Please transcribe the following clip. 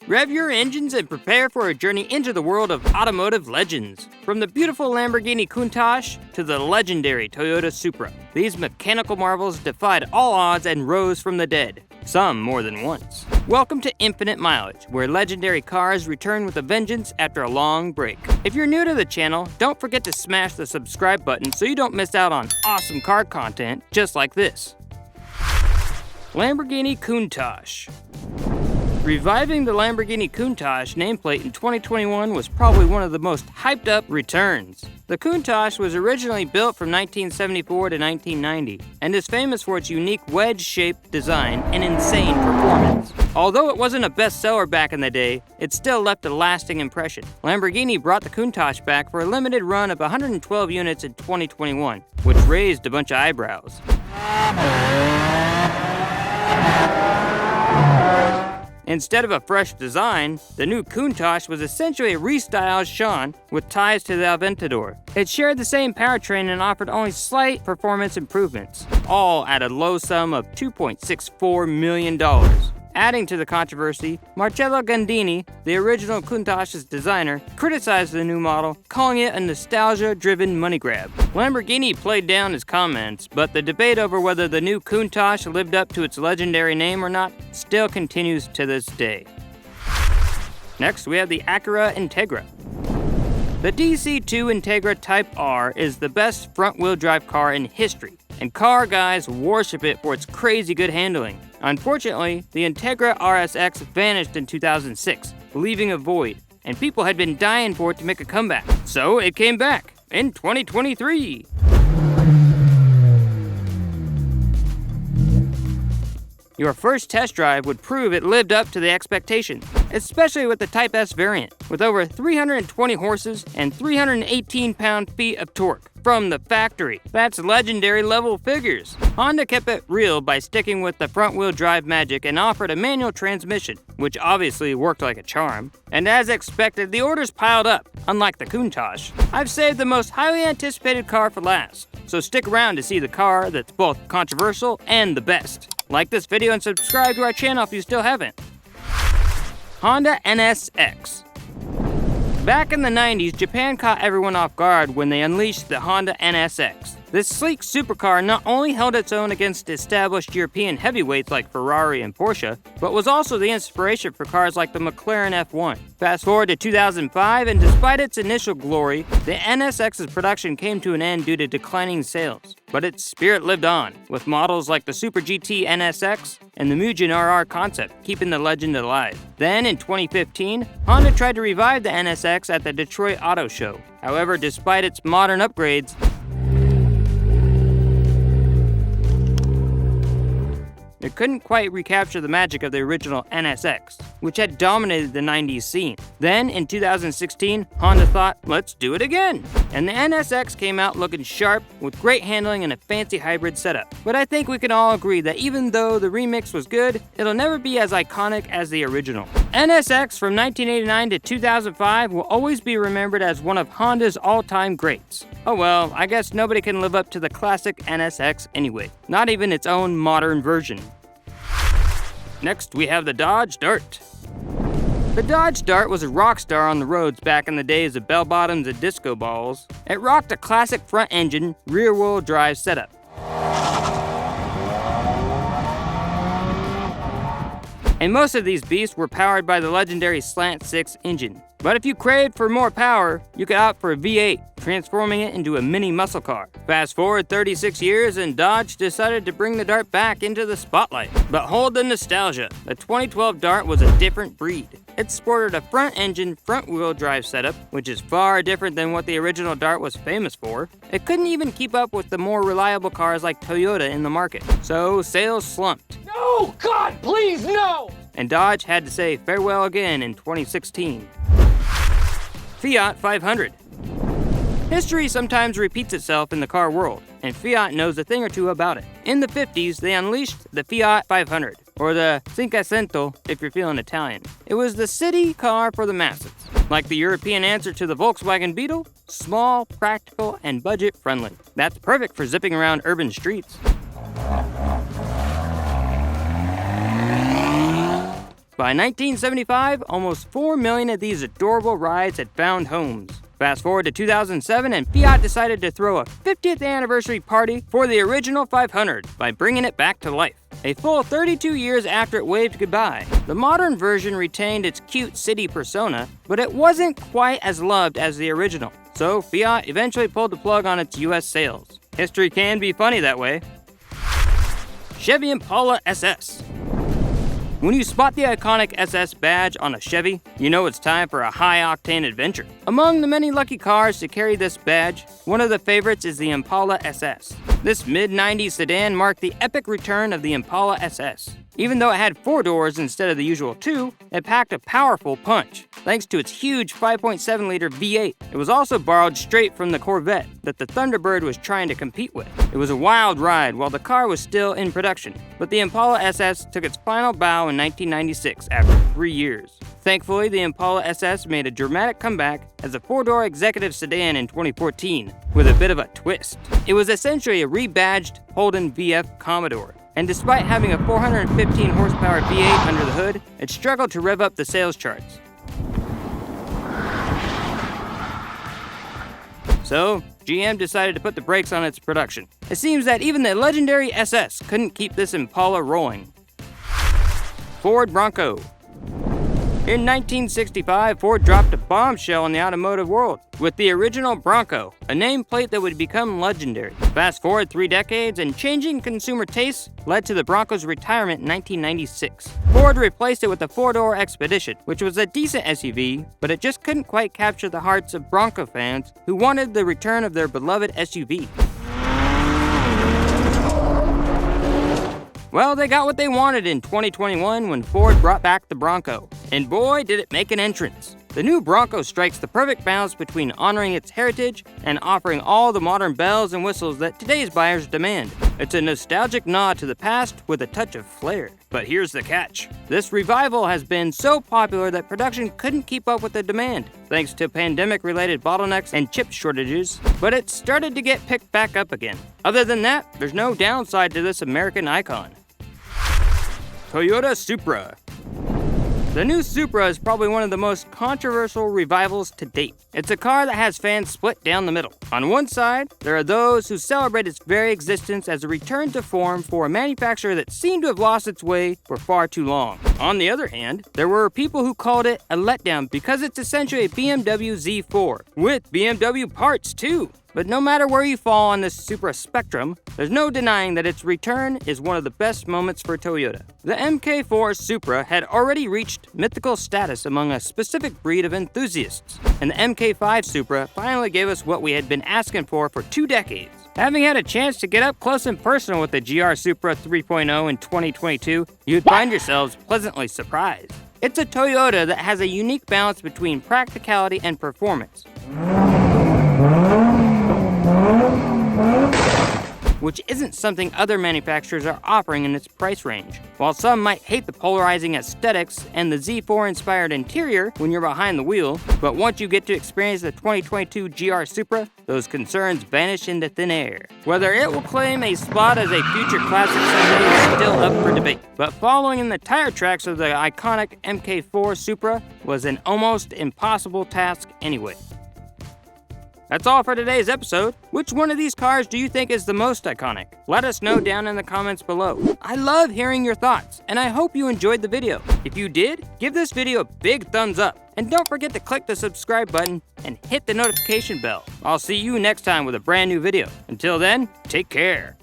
Rev your engines and prepare for a journey into the world of automotive legends. From the beautiful Lamborghini Countach to the legendary Toyota Supra, these mechanical marvels defied all odds and rose from the dead, some more than once. Welcome to Infinite Mileage, where legendary cars return with a vengeance after a long break. If you're new to the channel, don't forget to smash the subscribe button so you don't miss out on awesome car content just like this. Lamborghini Countach. Reviving the Lamborghini Countach nameplate in 2021 was probably one of the most hyped up returns. The Countach was originally built from 1974 to 1990 and is famous for its unique wedge-shaped design and insane performance. Although it wasn't a bestseller back in the day, it still left a lasting impression. Lamborghini brought the Countach back for a limited run of 112 units in 2021, which raised a bunch of eyebrows. Instead of a fresh design, the new Countach was essentially a restyled Sean with ties to the Aventador. It shared the same powertrain and offered only slight performance improvements, all at a low sum of $2.64 million. Adding to the controversy, Marcello Gandini, the original Countach's designer, criticized the new model, calling it a nostalgia-driven money grab. Lamborghini played down his comments, but the debate over whether the new Countach lived up to its legendary name or not still continues to this day. Next, we have the Acura Integra. The DC2 Integra Type R is the best front-wheel drive car in history, and car guys worship it for its crazy good handling. Unfortunately, the Integra RSX vanished in 2006, leaving a void, and people had been dying for it to make a comeback. So it came back in 2023. Your first test drive would prove it lived up to the expectations, especially with the Type S variant, with over 320 horses and 318 pound-feet of torque from the factory. That's legendary level figures. Honda kept it real by sticking with the front-wheel drive magic and offered a manual transmission, which obviously worked like a charm. And as expected, the orders piled up, unlike the Countach. I've saved the most highly anticipated car for last, so stick around to see the car that's both controversial and the best. Like this video and subscribe to our channel if you still haven't. Honda NSX. Back in the 90s, Japan caught everyone off guard when they unleashed the Honda NSX. This sleek supercar not only held its own against established European heavyweights like Ferrari and Porsche, but was also the inspiration for cars like the McLaren F1. Fast forward to 2005, and despite its initial glory, the NSX's production came to an end due to declining sales. But its spirit lived on, with models like the Super GT NSX and the Mugen RR concept keeping the legend alive. Then, in 2015, Honda tried to revive the NSX at the Detroit Auto Show. However, despite its modern upgrades, it couldn't quite recapture the magic of the original NSX, which had dominated the 90s scene. Then, in 2016, Honda thought, let's do it again! And the NSX came out looking sharp, with great handling and a fancy hybrid setup. But I think we can all agree that even though the remix was good, it'll never be as iconic as the original. NSX from 1989 to 2005 will always be remembered as one of Honda's all-time greats. Oh well, I guess nobody can live up to the classic NSX anyway, not even its own modern version. Next, we have the Dodge Dart. The Dodge Dart was a rock star on the roads back in the days of bell-bottoms and disco balls. It rocked a classic front-engine, rear-wheel drive setup. And most of these beasts were powered by the legendary Slant 6 engine. But if you craved for more power, you could opt for a V8, transforming it into a mini muscle car. Fast forward 36 years and Dodge decided to bring the Dart back into the spotlight. But hold the nostalgia, the 2012 Dart was a different breed. It sported a front-engine, front-wheel drive setup, which is far different than what the original Dart was famous for. It couldn't even keep up with the more reliable cars like Toyota in the market, so sales slumped. No! God, please, no! And Dodge had to say farewell again in 2016. Fiat 500. History sometimes repeats itself in the car world, and Fiat knows a thing or two about it. In the 50s, they unleashed the Fiat 500, or the Cinquecento if you're feeling Italian. It was the city car for the masses. Like the European answer to the Volkswagen Beetle, small, practical, and budget-friendly. That's perfect for zipping around urban streets. By 1975, almost 4 million of these adorable rides had found homes. Fast forward to 2007, and Fiat decided to throw a 50th anniversary party for the original 500 by bringing it back to life. A full 32 years after it waved goodbye, the modern version retained its cute city persona, but it wasn't quite as loved as the original, so Fiat eventually pulled the plug on its US sales. History can be funny that way. Chevy Impala SS. When you spot the iconic SS badge on a Chevy, you know it's time for a high-octane adventure. Among the many lucky cars to carry this badge, one of the favorites is the Impala SS. This mid-90s sedan marked the epic return of the Impala SS. Even though it had 4 doors instead of the usual 2, it packed a powerful punch, thanks to its huge 5.7-liter V8. It was also borrowed straight from the Corvette that the Thunderbird was trying to compete with. It was a wild ride while the car was still in production, but the Impala SS took its final bow in 1996 after 3 years. Thankfully, the Impala SS made a dramatic comeback as a 4-door executive sedan in 2014, with a bit of a twist. It was essentially a rebadged Holden VF Commodore. And despite having a 415 horsepower V8 under the hood, it struggled to rev up the sales charts. So, GM decided to put the brakes on its production. It seems that even the legendary SS couldn't keep this Impala rolling. Ford Bronco. In 1965, Ford dropped a bombshell in the automotive world with the original Bronco, a nameplate that would become legendary. Fast forward 3 decades, and changing consumer tastes led to the Bronco's retirement in 1996. Ford replaced it with the 4-door Expedition, which was a decent SUV, but it just couldn't quite capture the hearts of Bronco fans who wanted the return of their beloved SUV. Well, they got what they wanted in 2021 when Ford brought back the Bronco. And boy, did it make an entrance. The new Bronco strikes the perfect balance between honoring its heritage and offering all the modern bells and whistles that today's buyers demand. It's a nostalgic nod to the past with a touch of flair. But here's the catch. This revival has been so popular that production couldn't keep up with the demand, thanks to pandemic-related bottlenecks and chip shortages, but it started to get picked back up again. Other than that, there's no downside to this American icon. Toyota Supra. The new Supra is probably one of the most controversial revivals to date. It's a car that has fans split down the middle. On one side, there are those who celebrate its very existence as a return to form for a manufacturer that seemed to have lost its way for far too long. On the other hand, there were people who called it a letdown because it's essentially a BMW Z4, with BMW parts too. But no matter where you fall on this Supra spectrum, there's no denying that its return is one of the best moments for Toyota. The MK4 Supra had already reached mythical status among a specific breed of enthusiasts, and the MK5 Supra finally gave us what we had been asking for 2 decades. Having had a chance to get up close and personal with the GR Supra 3.0 in 2022, you'd find yourselves pleasantly surprised. It's a Toyota that has a unique balance between practicality and performance, which isn't something other manufacturers are offering in its price range. While some might hate the polarizing aesthetics and the Z4-inspired interior when you're behind the wheel, but once you get to experience the 2022 GR Supra, those concerns vanish into thin air. Whether it will claim a spot as a future classic someday is still up for debate, but following in the tire tracks of the iconic MK4 Supra was an almost impossible task anyway. That's all for today's episode. Which one of these cars do you think is the most iconic? Let us know down in the comments below. I love hearing your thoughts, and I hope you enjoyed the video. If you did, give this video a big thumbs up, and don't forget to click the subscribe button and hit the notification bell. I'll see you next time with a brand new video. Until then, take care.